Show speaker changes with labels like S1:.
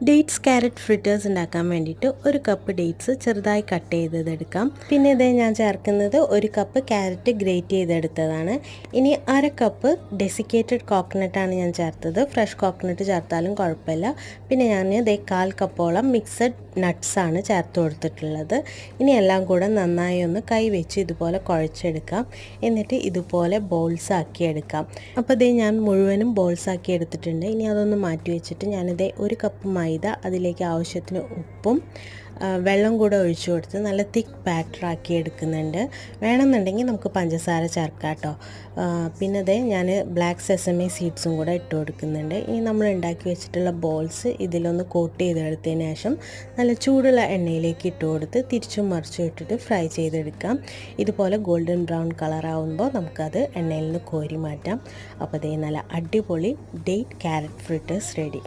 S1: Dates carrot fritters ഉണ്ടാക്കാൻ വേണ്ടിയിട്ട് ഒരു കപ്പ് ഡേറ്റ്സ് ചെറുതായി കട്ട് ചെയ്തെടുക്കാം. പിന്നെ ഇതേ ഞാൻ ചേർക്കുന്നത് ഒരു കപ്പ് ക്യാരറ്റ് ഗ്രേറ്റ് ചെയ്തെടുത്തതാണ്. ഇനി അര കപ്പ് ഡെസിക്കേറ്റഡ് കോക്കനട്ടാണ് ഞാൻ ചേർത്തത്. ഫ്രഷ് കോക്കനട്ട് ചേർത്താലും കുഴപ്പമില്ല. പിന്നെ ഞാൻ ഇതേ 1/4 കപ്പോളം മിക്സഡ് നട്ട്സാണ് ചേർത്ത് കൊടുത്തിട്ടുള്ളത്. ഇനി എല്ലാം കൂടെ നന്നായി ഒന്ന് കൈ വെച്ച് ഇതുപോലെ കുഴച്ചെടുക്കാം. എന്നിട്ട് ഇതുപോലെ ബോൾസ് ആക്കി എടുക്കാം. അപ്പോൾ ഇതേ ഞാൻ മുഴുവനും ബോൾസ് ആക്കി എടുത്തിട്ടുണ്ട്. ഇനി അതൊന്ന് മാറ്റി വെച്ചിട്ട് ഞാനിതേ ഒരു കപ്പ് മൈദ, അതിലേക്ക് ആവശ്യത്തിന് ഉപ്പും വെള്ളം കൂടെ ഒഴിച്ചു കൊടുത്ത് നല്ല തിക്ക് ബാറ്ററാക്കി എടുക്കുന്നുണ്ട്. വേണമെന്നുണ്ടെങ്കിൽ നമുക്ക് പഞ്ചസാര ചേർക്കാം കേട്ടോ. പിന്നെ അതേ ഞാൻ ബ്ലാക്ക് സെസമി സീഡ്സും കൂടെ ഇട്ട് കൊടുക്കുന്നുണ്ട്. ഇനി നമ്മൾ ഉണ്ടാക്കി വെച്ചിട്ടുള്ള ബോൾസ് ഇതിലൊന്ന് കോട്ട് ചെയ്തെടുത്തതിന് ശേഷം നല്ല ചൂടുള്ള എണ്ണയിലേക്ക് ഇട്ട് കൊടുത്ത് തിരിച്ചും മറിച്ചും ഇട്ടിട്ട് ഫ്രൈ ചെയ്തെടുക്കാം. ഇതുപോലെ ഗോൾഡൻ ബ്രൗൺ കളറാവുമ്പോൾ നമുക്കത് എണ്ണയിൽ നിന്ന് കോരി മാറ്റാം. അപ്പോൾ അതേ നല്ല അടിപൊളി ഡേറ്റ് ക്യാരറ്റ് ഫ്രിറ്റേഴ്സ് റെഡി.